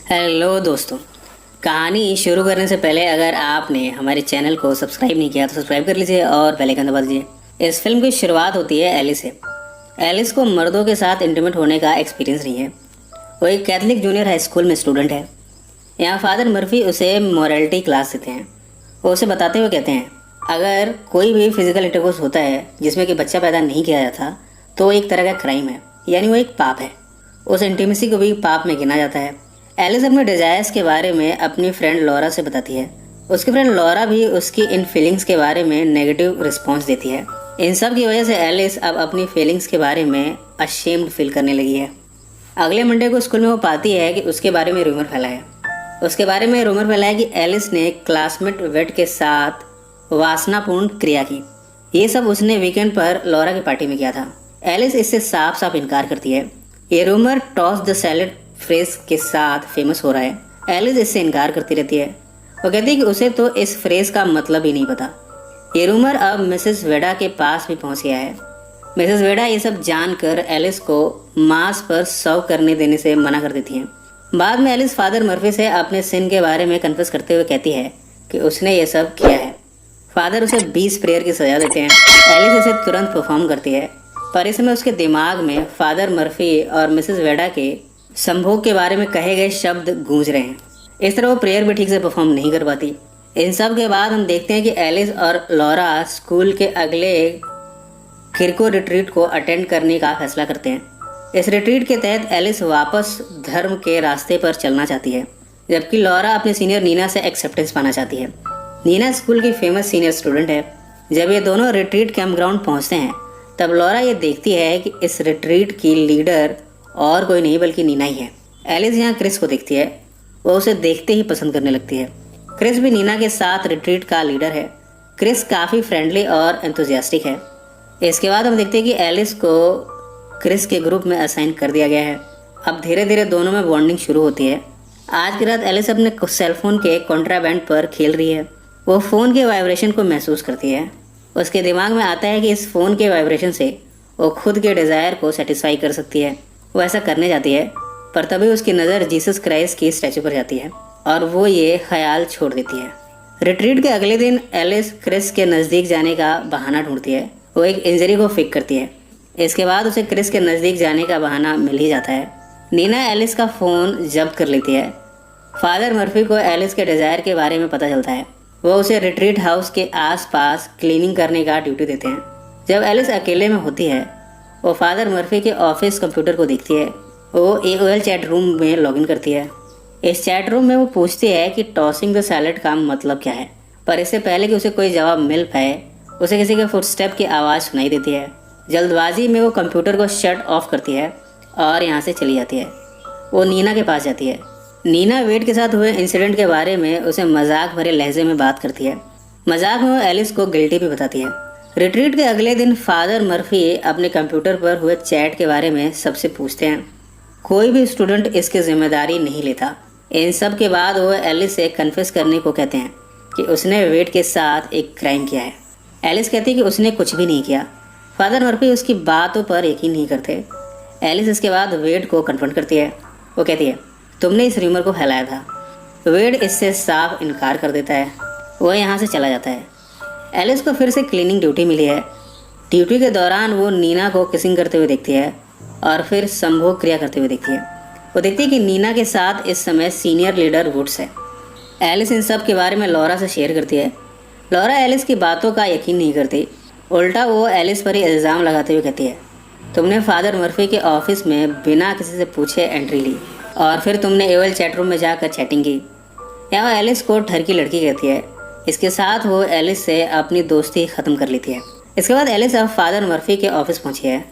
Hello दोस्तों। कहानी शुरू करने से पहले अगर आपने हमारे चैनल को सब्सक्राइब नहीं किया तो सब्सक्राइब कर लीजिए और बेल आइकन दबा दीजिए। इस फिल्म की शुरुआत होती है एलिस से। एलिस को मर्दों के साथ इंटीमेट होने का एक्सपीरियंस नहीं है। वो एक कैथलिक जूनियर हाई स्कूल में स्टूडेंट है। यहाँ फादर मर्फी उसे मॉरलिटी क्लास देते हैं। वो उसे बताते हुए कहते हैं अगर कोई भी फिजिकल इंटरकोर्स होता है जिसमें कि बच्चा पैदा नहीं किया जाता तो वो एक तरह का क्राइम है, यानी वो एक पाप है। उस इंटीमेसी को भी पाप में गिना जाता है। एलिस अपने डिजायर्स के बारे में अपनी फ्रेंड लॉरा से बताती है। उसकी फ्रेंड लॉरा भी उसकी इन फीलिंग्स के बारे में नेगेटिव रिस्पॉन्स देती है। इन सब की वजह से एलिस अब अपनी फीलिंग्स के बारे में अशेम्ड फील करने लगी है। अगले मंडे को स्कूल में वो पाती है कि उसके बारे में रूमर फैला है। उसके बारे में रूमर फैला है कि एलिस ने क्लासमेट वेट के साथ वासनापूर्ण क्रिया की। ये सब उसने वीकेंड पर लॉरा की पार्टी में किया था। एलिस इससे साफ साफ इनकार करती है। ये rumour toss the salad phrase के साथ फेमस हो रहा है। एलिस इससे इनकार करती रहती है। वो कहती है कि उसे तो इस फ्रेज का मतलब ही नहीं पता। ये रूमर अब मिसेस वेडा के पास भी पहुंच गया है। मिसेस वेडा ये सब जानकर एलिस को मांस पर सर्व करने देने से मना कर देती है। बाद में एलिस फादर मर्फी से अपने सिन के बारे में कन्फेस करते हुए कहती है कि उसने ये सब किया है। फादर उसे 20 प्रेयर की सजा देते हैं। एलिस इसे तुरंत परफॉर्म करती है, पर इस समय उसके दिमाग में फादर मर्फी और मिसेस वेडा के संभोग के बारे में कहे गए शब्द गूंज रहे हैं। इस तरह वो प्रेयर भी ठीक से परफॉर्म नहीं कर पाती। इन सब के बाद हम देखते हैं कि एलिस और लॉरा स्कूल के अगले किरको रिट्रीट को अटेंड करने का फैसला करते हैं। इस रिट्रीट के तहत एलिस वापस धर्म के रास्ते पर चलना चाहती है, जबकि लॉरा अपने सीनियर नीना से एक्सेप्टेंस पाना चाहती है। नीना स्कूल की फेमस सीनियर स्टूडेंट है। जब ये दोनों रिट्रीट कैंप ग्राउंड पहुँचते हैं तब लॉरा ये देखती है कि इस रिट्रीट की लीडर और कोई नहीं बल्कि नीना ही है। एलिस यहाँ क्रिस को देखती है। वो उसे देखते ही पसंद करने लगती है। क्रिस भी नीना के साथ रिट्रीट का लीडर है। क्रिस काफ़ी फ्रेंडली और एंथुजियास्टिक है। इसके बाद हम देखते हैं कि एलिस को क्रिस के ग्रुप में असाइन कर दिया गया है। अब धीरे धीरे दोनों में बॉन्डिंग शुरू होती है। आज की रात एलिस अपने सेलफोन के कॉन्ट्राबैंड पर खेल रही है। वो फ़ोन के वाइब्रेशन को महसूस करती है। उसके दिमाग में आता है कि इस फ़ोन के वाइब्रेशन से वो खुद के डिज़ायर को सेटिस्फाई कर सकती है। वो ऐसा करने जाती है, पर तभी उसकी नज़र जीसस क्राइस्ट की स्टैचू पर जाती है और वो ये ख्याल छोड़ देती है। रिट्रीट के अगले दिन एलिस क्रिस के नज़दीक जाने का बहाना ढूंढती है। वो एक इंजरी को फिक करती है। इसके बाद उसे क्रिस के नज़दीक जाने का बहाना मिल ही जाता है। नीना एलिस का फ़ोन जब्त कर लेती है। फादर मर्फी को एलिस के डिज़ायर के बारे में पता चलता है। वो उसे रिट्रीट हाउस के आसपास क्लीनिंग करने का ड्यूटी देते हैं। जब एलिस अकेले में होती है वो फादर मर्फी के ऑफिस कंप्यूटर को देखती है। वो AOL चैट रूम में लॉगिन करती है। इस चैट रूम में वो पूछती है कि टॉसिंग द सैलेड का मतलब क्या है, पर इससे पहले कि उसे कोई जवाब मिल पाए उसे किसी के फुटस्टेप की आवाज़ सुनाई देती है। जल्दबाजी में वो कंप्यूटर को शट ऑफ करती है और यहाँ से चली जाती है। वो नीना के पास जाती है। नीना वेट के साथ हुए इंसिडेंट के बारे में उसे मजाक भरे लहजे में बात करती है। मजाक में वो एलिस को गिल्टी भी बताती है। रिट्रीट के अगले दिन फादर मर्फी अपने कंप्यूटर पर हुए चैट के बारे में सबसे पूछते हैं। कोई भी स्टूडेंट इसकी जिम्मेदारी नहीं लेता। इन सब के बाद वो एलिस से कन्फेस करने को कहते हैं कि उसने वेट के साथ एक क्राइम किया है। एलिस कहती है कि उसने कुछ भी नहीं किया। फादर मर्फी उसकी बातों पर यकीन नहीं करते। एलिस इसके बाद वेड को कन्फ्रंट करती है। वो कहती है तुमने इस र्यूमर को फैलाया था। वेड इससे साफ इनकार कर देता है। वो यहाँ से चला जाता है। एलिस को फिर से क्लीनिंग ड्यूटी मिली है। ड्यूटी के दौरान वो नीना को किसिंग करते हुए देखती है और फिर संभोग क्रिया करते हुए देखती है। वो देखती है कि नीना के साथ इस समय सीनियर लीडर वुड्स है। एलिस इन सब के बारे में लॉरा से शेयर करती है। लॉरा एलिस की बातों का यकीन नहीं करती। उल्टा वो एलिस पर ही इल्ज़ाम लगाते हुए कहती है तुमने फादर मर्फी के ऑफिस में बिना किसी से पूछे एंट्री ली और फिर तुमने AOL चैट रूम में जाकर चैटिंग की। यहाँ वो एलिस को ठर की लड़की कहती है। इसके साथ वो एलिस से अपनी दोस्ती ख़त्म कर लेती है। इसके बाद एलिस अब फादर मर्फी के ऑफिस पहुंची है।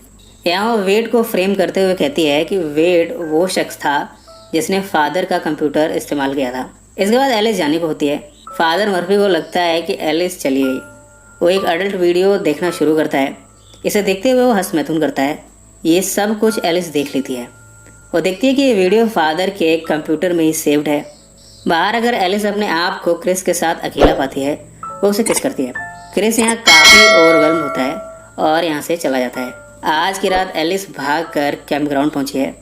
यहाँ वो वेड को फ्रेम करते हुए कहती है कि वेड वो शख्स था जिसने फादर का कंप्यूटर इस्तेमाल किया था। इसके बाद एलिस जाने को होती है। फादर मर्फी को लगता है कि एलिस चली गई। वो एक अडल्ट वीडियो देखना शुरू करता है। इसे देखते हुए वो हंस मैथुन करता है। ये सब कुछ एलिस देख लेती है। वो देखती है कि ये वीडियो फादर के कंप्यूटर में ही सेव्ड है। बाहर अगर एलिस अपने आप को क्रिस के साथ अकेला पाती है वो उसे किस करती है। क्रिस यहाँ काफ़ी ओवरवेल्म होता है और यहाँ से चला जाता है। आज की रात एलिस भागकर कैंप ग्राउंड पहुंची है।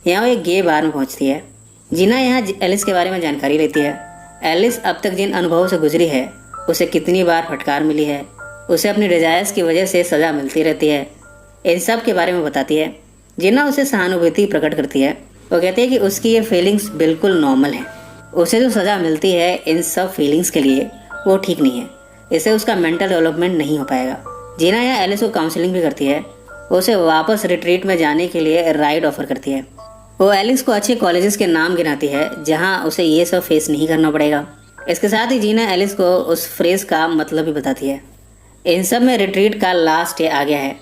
यहाँ वो एक गे बार में पहुंचती है। जीना यहाँ एलिस के बारे में जानकारी लेती है। एलिस अब तक जिन अनुभवों से गुजरी है, उसे कितनी बार फटकार मिली है, उसे अपनी डिजायर्स की वजह से सज़ा मिलती रहती है, इन सब के बारे में बताती है। जीना उसे सहानुभूति प्रकट करती है। वो कहती है कि उसकी ये फीलिंग्स बिल्कुल नॉर्मल है। उसे जो सज़ा मिलती है इन सब फीलिंग्स के लिए, वो ठीक नहीं है। इससे उसका मेंटल डेवलपमेंट नहीं हो पाएगा। जीना यहाँ एलिस को काउंसलिंग भी करती है। उसे वापस रिट्रीट में जाने के लिए राइड ऑफर करती है। वो एलिस को अच्छे कॉलेजेस के नाम गिनाती है जहाँ उसे ये सब फेस नहीं करना पड़ेगा। इसके साथ ही जीना एलिस को उस फ्रेज का मतलब भी बताती है। इन सब में रिट्रीट का लास्ट डे आ गया है।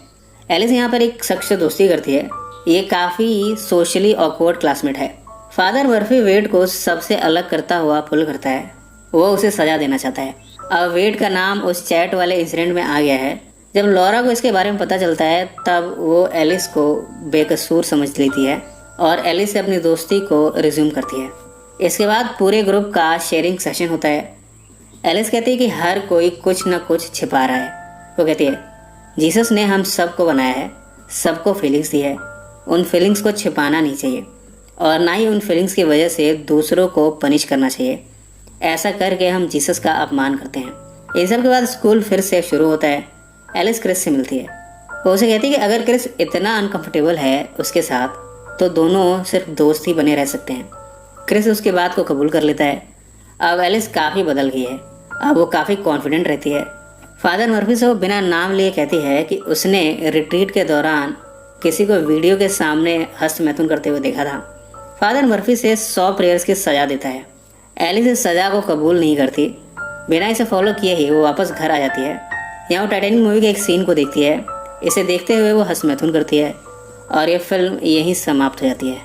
एलिस यहाँ पर एक शख्स से दोस्ती करती है। ये काफ़ी सोशली ऑकवर्ड क्लासमेट है। फादर मर्फी वेड को सबसे अलग करता हुआ पुल करता है। वो उसे सजा देना चाहता है। अब वेड का नाम उस चैट वाले इंसिडेंट में आ गया है। जब लॉरा को इसके बारे में पता चलता है तब वो एलिस को बेकसूर समझ लेती है और एलिस से अपनी दोस्ती को रिज्यूम करती है। इसके बाद पूरे ग्रुप का शेयरिंग सेशन होता है। एलिस कहती है कि हर कोई कुछ न कुछ छिपा रहा है। वो कहती है जीसस ने हम सबको बनाया है, सबको फीलिंग्स दी है। उन फीलिंग्स को छिपाना नहीं चाहिए और ना ही उन फीलिंग्स की वजह से दूसरों को पनिश करना चाहिए। ऐसा करके हम जीसस का अपमान करते हैं। इन सब के बाद स्कूल फिर से शुरू होता है। एलिस क्रिस से मिलती है। वो उसे कहती है कि अगर क्रिस इतना अनकंफर्टेबल है उसके साथ तो दोनों सिर्फ दोस्त ही बने रह सकते हैं। क्रिस उसकी बात को कबूल कर लेता है। अब एलिस काफ़ी बदल गई है। अब वो काफ़ी कॉन्फिडेंट रहती है। फादर मर्फी से वो बिना नाम लिए कहती है कि उसने रिट्रीट के दौरान किसी को वीडियो के सामने हस्तमैथुन करते हुए देखा था। फादर मर्फी से 100 प्रेयर्स की सज़ा देता है। एलिस इस सज़ा को कबूल नहीं करती। बिना इसे फॉलो किए ही वो वापस घर आ जाती है। यहाँ वो टाइटैनिक मूवी के एक सीन को देखती है। इसे देखते हुए वो हस्तमैथुन करती है और ये फिल्म यहीं समाप्त हो जाती है।